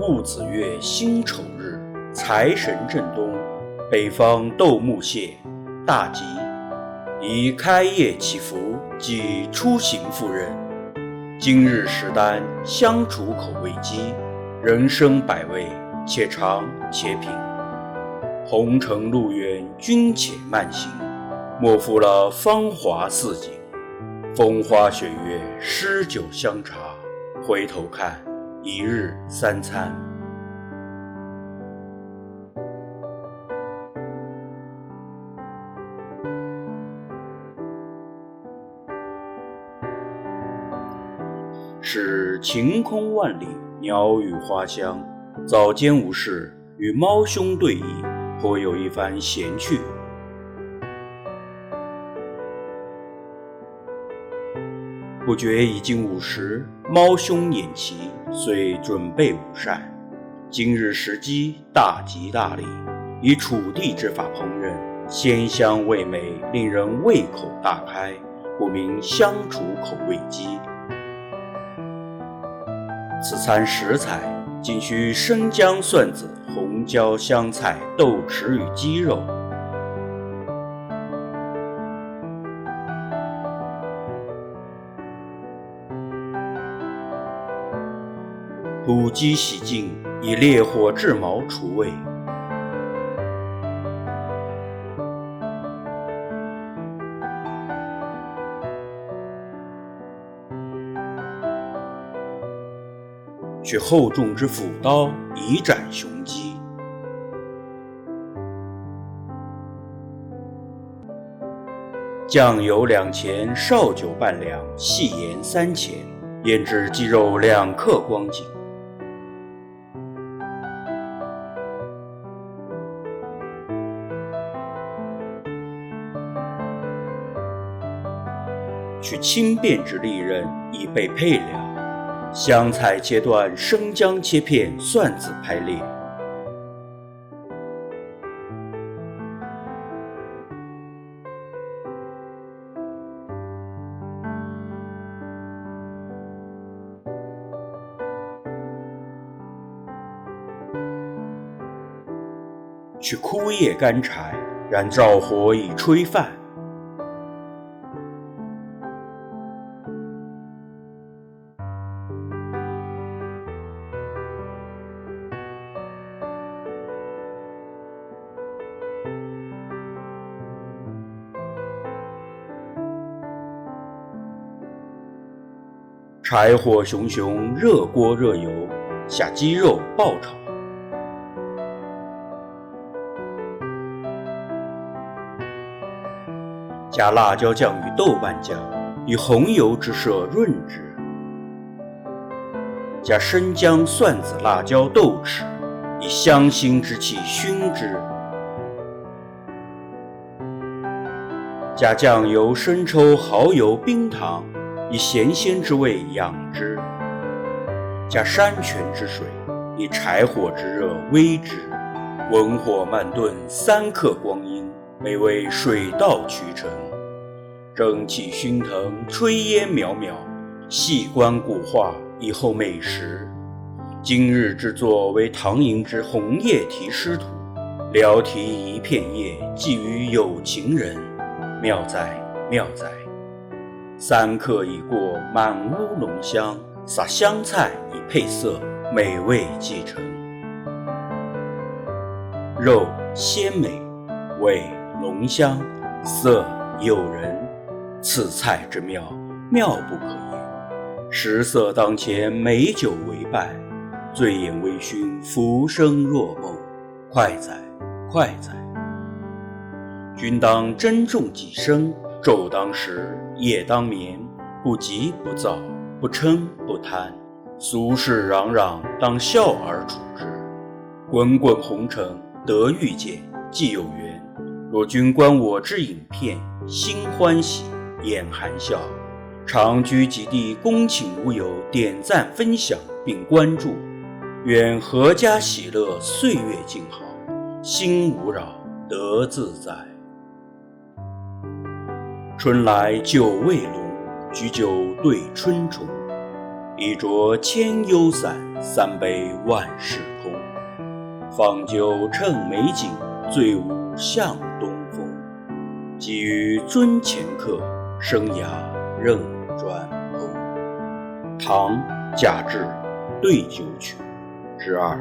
戊子月辛丑日，财神正东，北方斗木蟹，大吉。宜开业祈福及出行赴任。今日时单相处口味鸡，人生百味，且尝且品。红尘路远，君且慢行，莫负了芳华似锦。风花雪月，诗酒香茶，回头看，一日三餐。是晴空万里，鸟语花香。早间无事，与猫兄对弈，颇有一番闲趣。不觉已经午时，猫兄偃旗，遂准备午膳。今日时机大吉大利，以楚地之法烹饪，鲜香味美，令人胃口大开，故名相处口味鸡。此餐食材仅需生姜、蒜子、红椒、香菜、豆豉与鸡肉。土鸡洗净，以烈火炙毛除味。取厚重之斧刀，以斩雄鸡。酱油2钱，绍酒半两，细盐3钱，腌制鸡肉2克光景。取轻便之利刃，以备配料。香菜切断，生姜切片，蒜子拍裂。取枯叶干柴，燃灶火以炊饭。柴火熊熊，热锅热油，下鸡肉爆炒。加辣椒酱与豆瓣酱，以红油之色润之。加生姜、蒜子、辣椒、豆豉，以香辛之气熏之。加酱油、生抽、蚝油、冰糖，以咸鲜之味养之。加山泉之水，以柴火之热煨之。文火慢炖3刻光阴，美味水到渠成。蒸汽熏腾，炊烟袅袅，细观古画，以后美食。今日制作为唐寅之红叶题诗图，聊题一片叶，寄予有情人。妙哉妙哉！3刻已过，满屋浓香，撒香菜以配色，美味继承。肉鲜美，味浓香，色诱人。此菜之妙，妙不可言。食色当前，美酒为伴，醉眼微醺，浮生若梦。快哉快哉！君当珍重己身，昼当食，夜当眠，不急不躁，不嗔不贪。俗事攘攘，当笑而处之。滚滚红尘，得遇见，既有缘。若君观我之影片，心欢喜，眼含笑，常居极地，恭请无有，点赞分享并关注。愿阖家喜乐，岁月静好，心无扰，得自在。春来酒未浓，举酒对春虫。一酌千忧散，三杯万事空。访酒趁美景，醉舞向东风。寄予尊前客，生涯任转空。唐·贾至对酒曲之二。